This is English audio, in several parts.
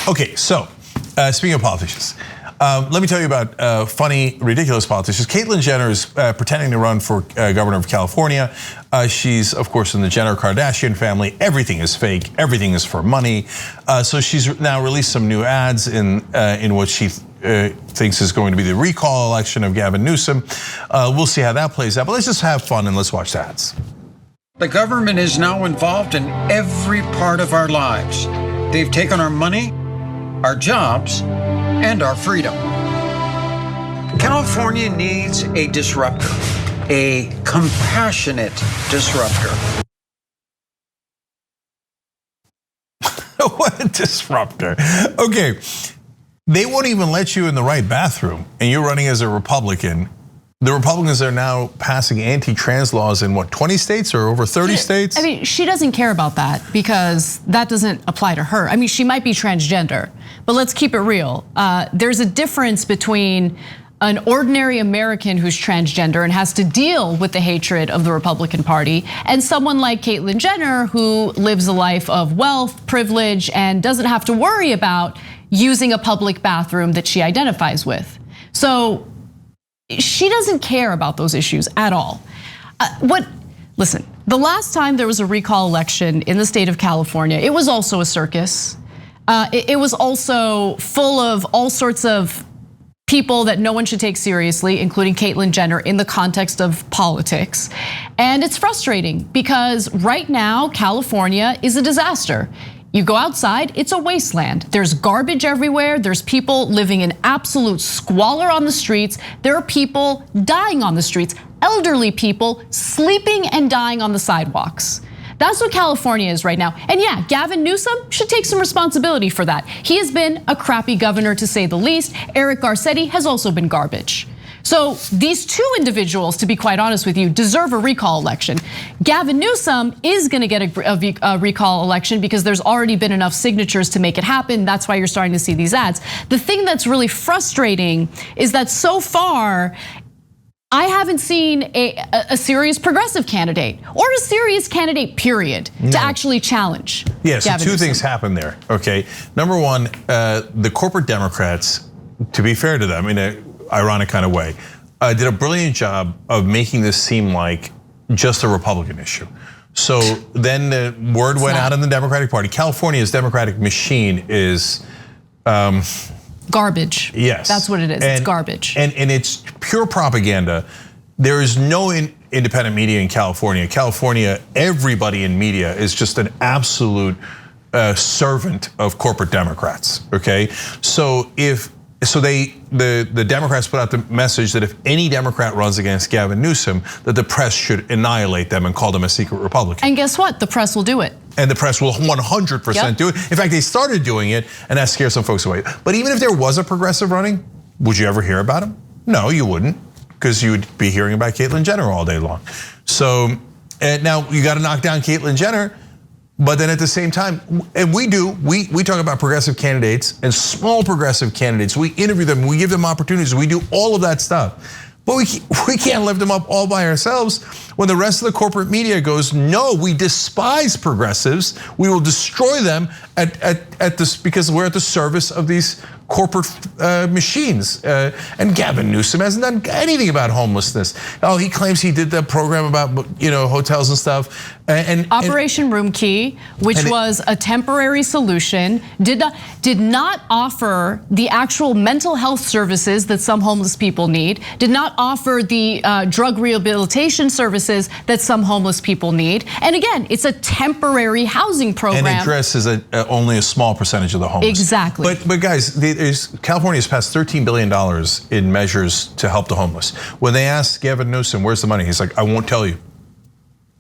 Okay, so speaking of politicians, let me tell you about funny, ridiculous politicians. Caitlyn Jenner is pretending to run for governor of California. She's, of course, in the Jenner-Kardashian family. Everything is fake. Everything is for money. So she's now released some new ads in what she thinks is going to be the recall election of Gavin Newsom. We'll see how that plays out. But let's just have fun and let's watch the ads. The government is now involved in every part of our lives. They've taken our money, our jobs, and our freedom. California needs a disruptor, a compassionate disruptor. What a disruptor. Okay, they won't even let you in the right bathroom, and you're running as a Republican. The Republicans are now passing anti-trans laws in what, 20 states or over 30 states? I mean, she doesn't care about that because that doesn't apply to her. I mean, she might be transgender, but let's keep it real. There's a difference between an ordinary American who's transgender and has to deal with the hatred of the Republican Party, and someone like Caitlyn Jenner who lives a life of wealth, privilege, and doesn't have to worry about using a public bathroom that she identifies with. So she doesn't care about those issues at all. Listen, the last time there was a recall election in the state of California, it was also a circus. It was also full of all sorts of people that no one should take seriously, including Caitlyn Jenner, in the context of politics. And it's frustrating because right now, California is a disaster. You go outside, it's a wasteland. There's garbage everywhere. There's people living in absolute squalor on the streets. There are people dying on the streets, elderly people sleeping and dying on the sidewalks. That's what California is right now. And yeah, Gavin Newsom should take some responsibility for that. He has been a crappy governor, to say the least. Eric Garcetti has also been garbage. So these two individuals, to be quite honest with you, deserve a recall election. Gavin Newsom is going to get a recall election because there's already been enough signatures to make it happen. That's why you're starting to see these ads. The thing that's really frustrating is that so far, I haven't seen a serious progressive candidate or a serious candidate, period, to actually challenge. Yeah, so two things happen there, okay? Number one, the corporate Democrats, to be fair to them, in an ironic kind of way, did a brilliant job of making this seem like just a Republican issue. So then the word went out in the Democratic Party. California's Democratic machine is garbage. Yes. That's what it is, it's garbage. And it's pure propaganda. There is no independent media in California. California, everybody in media is just an absolute servant of corporate Democrats, okay? So the Democrats put out the message that if any Democrat runs against Gavin Newsom, that the press should annihilate them and call them a secret Republican. And guess what? The press will do it. And the press will 100% do it. In fact, they started doing it, and that scares some folks away. But even if there was a progressive running, would you ever hear about him? No, you wouldn't, because you would be hearing about Caitlyn Jenner all day long. So now you got to knock down Caitlyn Jenner. But then at the same time, and we talk about progressive candidates and small progressive candidates. We interview them, we give them opportunities, we do all of that stuff. But we can't lift them up all by ourselves when the rest of the corporate media goes, no, we despise progressives. We will destroy them at this because we're at the service of these corporate machines. And Gavin Newsom hasn't done anything about homelessness. Oh, he claims he did the program about hotels and stuff. And Operation Room Key, which was a temporary solution, did not offer the actual mental health services that some homeless people need, did not offer the drug rehabilitation services that some homeless people need. And again, it's a temporary housing program. And addresses only a small percentage of the homeless. Exactly. But guys, California has passed $13 billion in measures to help the homeless. When they asked Gavin Newsom, where's the money? He's like, I won't tell you.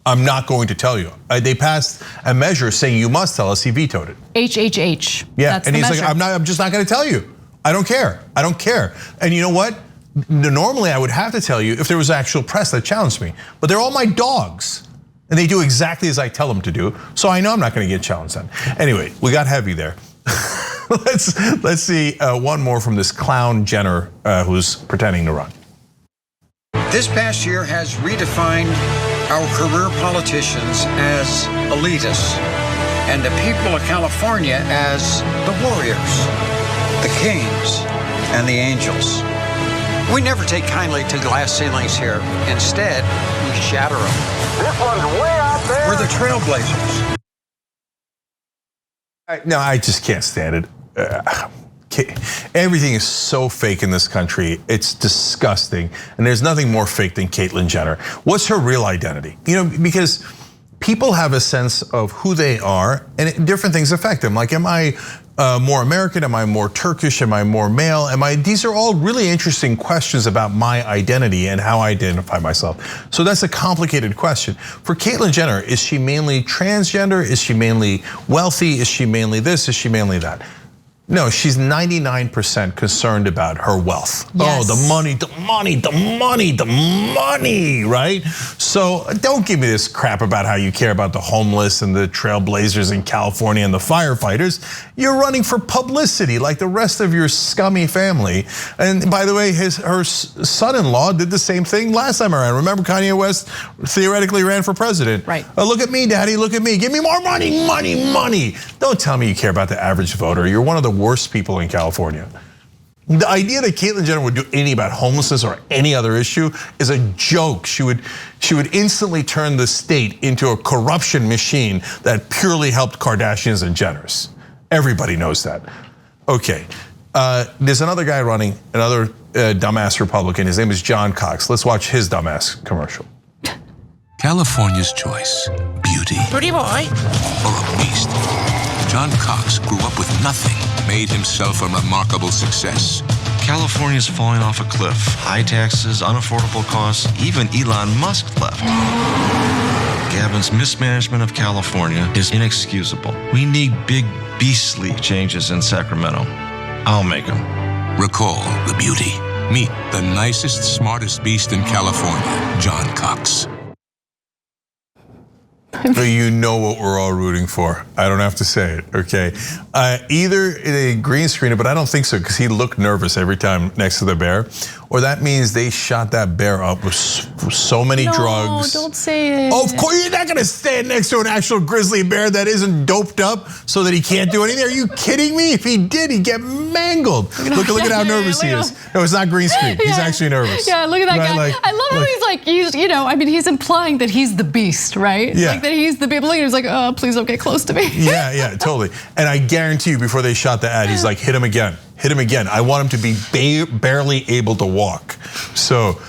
I'm not going to tell you. They passed a measure saying you must tell us. He vetoed it. HHH. Yeah, that's and he's measure. like, I'm just not going to tell you. I don't care. I don't care. And you know what? Normally I would have to tell you if there was actual press that challenged me, but they're all my dogs. And they do exactly as I tell them to do. So I know I'm not going to get challenged then. Anyway, we got heavy there. Let's see one more from this clown Jenner who's pretending to run. This past year has redefined our career politicians as elitists. and the people of California as the warriors, the kings, and the angels. We never take kindly to glass ceilings here. Instead, we shatter them. This one's way out there. We're the trailblazers. No, I just can't stand it. Everything is so fake in this country. It's disgusting. And there's nothing more fake than Caitlyn Jenner. What's her real identity? Because people have a sense of who they are and different things affect them. Like, am I more American? Am I more Turkish? Am I more male? These are all really interesting questions about my identity and how I identify myself. So that's a complicated question. For Caitlyn Jenner, is she mainly transgender? Is she mainly wealthy? Is she mainly this? Is she mainly that? No, she's 99% concerned about her wealth. Yes. Oh, the money, the money, the money, the money, right? So don't give me this crap about how you care about the homeless and the trailblazers in California and the firefighters. You're running for publicity like the rest of your scummy family. And by the way, her son-in-law did the same thing last time around. Remember Kanye West theoretically ran for president? Right. Look at me, daddy, look at me. Give me more money, money, money. Don't tell me you care about the average voter. You're one of the worst people in California. The idea that Caitlyn Jenner would do anything about homelessness or any other issue is a joke. She would instantly turn the state into a corruption machine that purely helped Kardashians and Jenners. Everybody knows that. Okay, there's another guy running, another dumbass Republican. His name is John Cox. Let's watch his dumbass commercial. California's choice, beauty. Pretty boy. Or a beast. John Cox grew up with nothing, made himself a remarkable success. California's falling off a cliff. High taxes, unaffordable costs, even Elon Musk left. Gavin's mismanagement of California is inexcusable. We need big, beastly changes in Sacramento. I'll make them. Recall the beauty. Meet the nicest, smartest beast in California, John Cox. You know what we're all rooting for. I don't have to say it, okay? Either they green screen it, but I don't think so because he looked nervous every time next to the bear. Or that means they shot that bear up with so many drugs. No, don't say it. Oh, of course, you're not gonna stand next to an actual grizzly bear that isn't doped up so that he can't do anything. Are you kidding me? If he did, he'd get mangled. Look at how nervous he is. No, it's not green screen. He's actually nervous. Yeah, look at that guy. Like, I love how he's like, he's implying that he's the beast, right? Yeah. Like that he's the big. Look, he's like, oh, please don't get close to me. Yeah, totally. And I guarantee you, before they shot the ad, he's like, hit him again. Hit him again. I want him to be barely able to walk. So,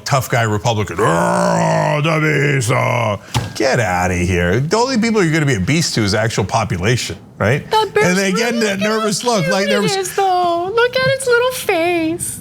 tough guy Republican. Oh, the beast. Get out of here. The only people you're going to be a beast to is the actual population, right? And they get that nervous look. Like nervous. It is, though. Look at its little face.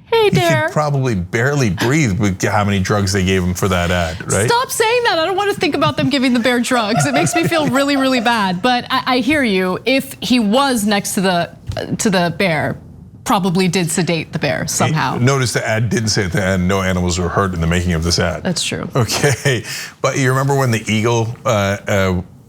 Hey there. He could probably barely breathe with how many drugs they gave him for that ad, right? Stop saying that. I don't want to think about them giving the bear drugs. It makes me feel really, really bad. But I hear you. If he was next to the bear, probably did sedate the bear somehow. Notice the ad didn't say at the end, no animals were hurt in the making of this ad. That's true. Okay, but you remember when the eagle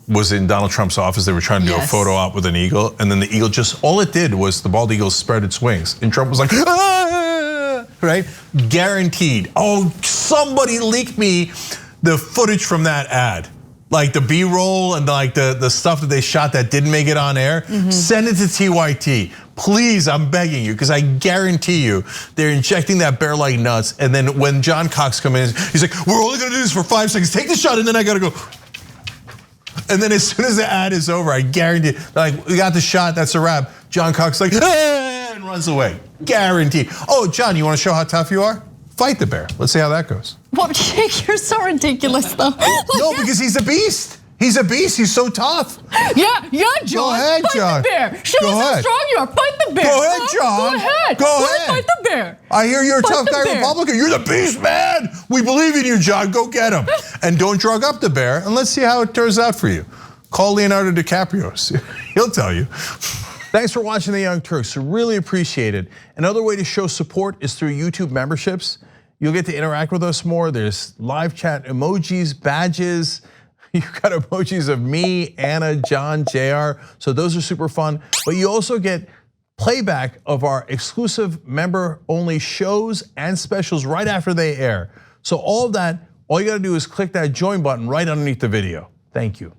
was in Donald Trump's office, they were trying to do a photo op with an eagle, and then the eagle all it did was the bald eagle spread its wings, and Trump was like, ah! Right? Guaranteed. Oh, somebody leaked me the footage from that ad. Like the B-roll and like the stuff that they shot that didn't make it on air. Send it to TYT. Please, I'm begging you, because I guarantee you they're injecting that bear like nuts. And then when John Cox comes in, he's like, we're only gonna do this for 5 seconds. Take the shot and then I gotta go. And then as soon as the ad is over, I guarantee, like, we got the shot, that's a wrap. John Cox like, ah, and runs away, guaranteed. Oh, John, you wanna show how tough you are? Fight the bear, let's see how that goes. Well, you're so ridiculous though. No, because he's a beast. He's a beast, he's so tough. Yeah, John. Go ahead, Fight John. the bear. Show us how strong you are. Fight the bear. Go ahead, John. Go ahead. Go ahead. Fight the bear. I hear you're a Fight tough the guy bear. Republican. You're the beast, man. We believe in you, John. Go get him. And don't drug up the bear, and let's see how it turns out for you. Call Leonardo DiCaprio. He'll tell you. Thanks for watching The Young Turks. Really appreciate it. Another way to show support is through YouTube memberships. You'll get to interact with us more. There's live chat emojis, badges. You've got emojis of me, Anna, John, JR. So those are super fun. But you also get playback of our exclusive member-only shows and specials right after they air. So all of that, all you gotta do is click that join button right underneath the video. Thank you.